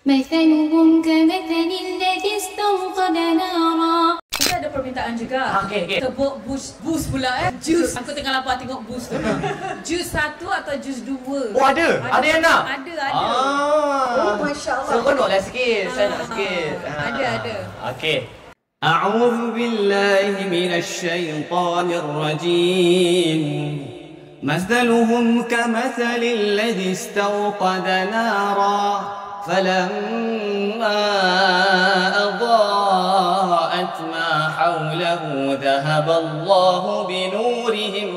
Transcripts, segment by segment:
مثلهم كمثل الذي استوقد نارا. Kita ada permintaan juga. Okey. Tebuk boost pula Jus. Aku tengah lapar tengok boost tu. Jus 1 atau jus 2? Oh ada? Ada yang nak? Ada. Oh, masya-Allah. So kau naklah sikit, saya nak sikit. Ada. Okey. أعوذ بالله من الشيطان الرجيم مثلهم كمثل الذي استوقد نارا فلما أضاءت ما حوله ذهب الله بنورهم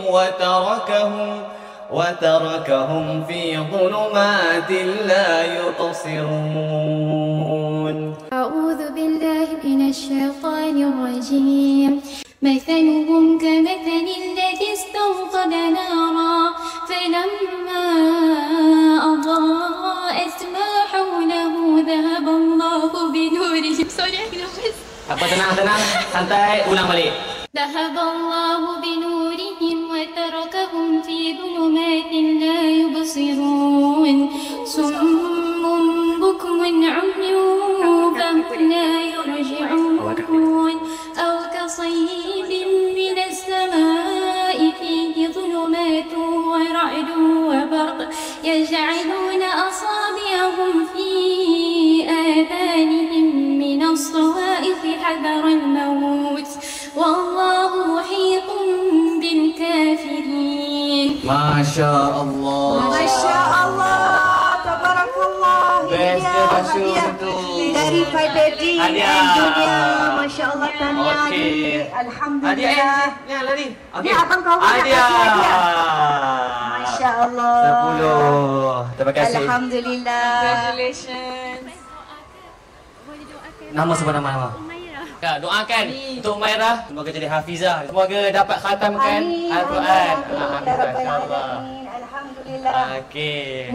وتركهم في ظلمات لا يبصرون. أعوذ بالله من الشيطان الرجيم مثلهم كمثل الذي استوقد نارا فلما أضاءت ما حوله ذهب الله بنورهم. Apa tenang, santai, ulang balik. ذهب الله بنورهم وتركهم في ظلمات لا يبصرون صم بكم عمي فهم لا يرجعون أو كصيب من السماء فيه ظلمات ورعد وبرق يجعلون أصابعهم في آذانهم من الصواعق حذر الموت والله محيط بالكافرين. Masya Allah. Masya Allah, tabarakallah. Best dia Masya tu. Daripada di Indonesia, Masya Allah tahniah. Okey. Alhamdulillah. Hadiah ni lari. Okey. Ni abang kau nak Hadiah. kasih hadiah. Masya Allah. 10. Terima kasih. Alhamdulillah. Congratulations. Nama sebab nama. Ya, doakan untuk Umairah semoga jadi hafizah, semoga dapat khatamkan Al-Quran. Alhamdulillah. Alhamdulillah. Alhamdulillah. Okey.